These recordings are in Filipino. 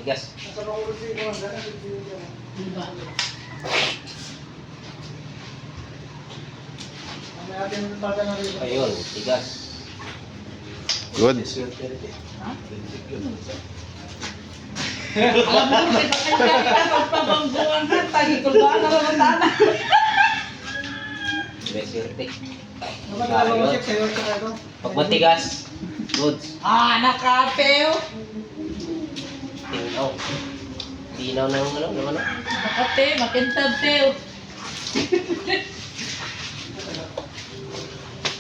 Tigas. Ayun, tigas. Good. Alam mo, may bakal ka pagpabangguan ka, tagi ko ba na ramandana? May sirte. Pag matigas, goods. Nakapeo. Tinaw. Tinaw ng ano, naman na. Makate, makintab teo.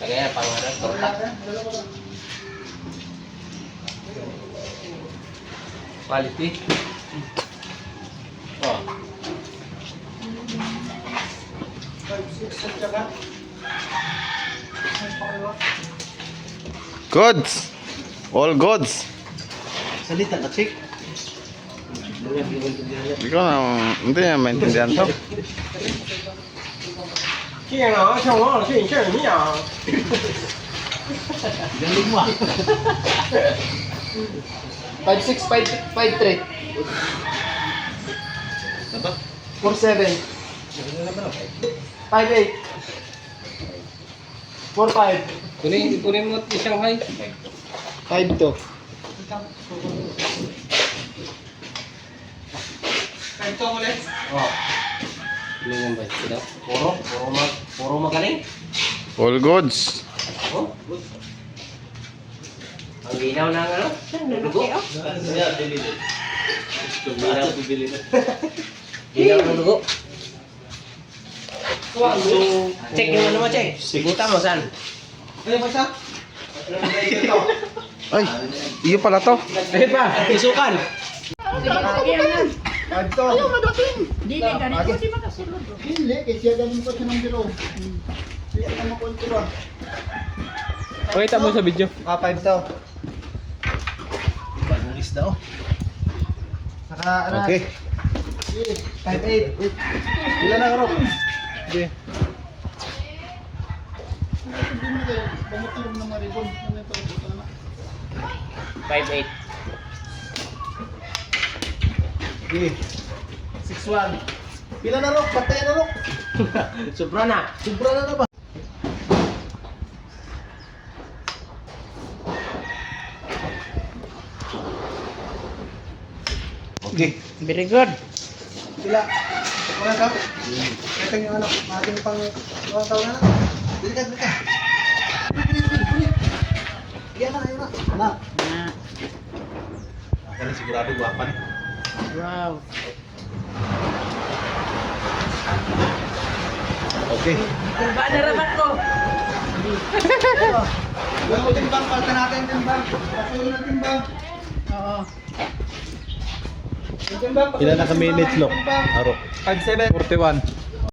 Kaya pangarap, torta. Quality. Oh. Goods. All goods. Salita ka, Chick. Hindi ko na, hindi na maintindihan to. Galing mo ah. 5653 47 58 45 Kunin mo yung Shanghai. 52 Oh. Kunin mo ba? Ito? Puro magaling. All goods. Oh, good. Ang linaw ng ano? Dugo. Linaw ng dugo. Check yung ano mo, check. Buta mo, saan? Ay, iyo pala to. Ayun pa, isukan. Ayaw madating. Dili ganito, di makasulod. Hindi, kasi ganun ko siya ng biro. Hindi ka makontra. Pakita mo sa video. 5 to. Bagulis daw. Saka, ano? Okay. 58 Ilan na bro? Sige. Pamutulong na maribon. 5'8". Okay. 6-1. Pila na Rok? Batay na Rok? Sobra na. Sobra na ba? Okay. Very good. Pila? Wala ka? Ito yung ano, ating pang ilang taon na. Dili ka, dili ka. Yan na, yan na. Anak. Ako na sigurado guwapan. Wow. Okay. Kurba na rabat ko. Yung timbang, palta natin timbang. Patuloy na timbang. Oo. Yung timbang, Ilan na ka minutes, Lok? timbang. Aro. 5-7. 41.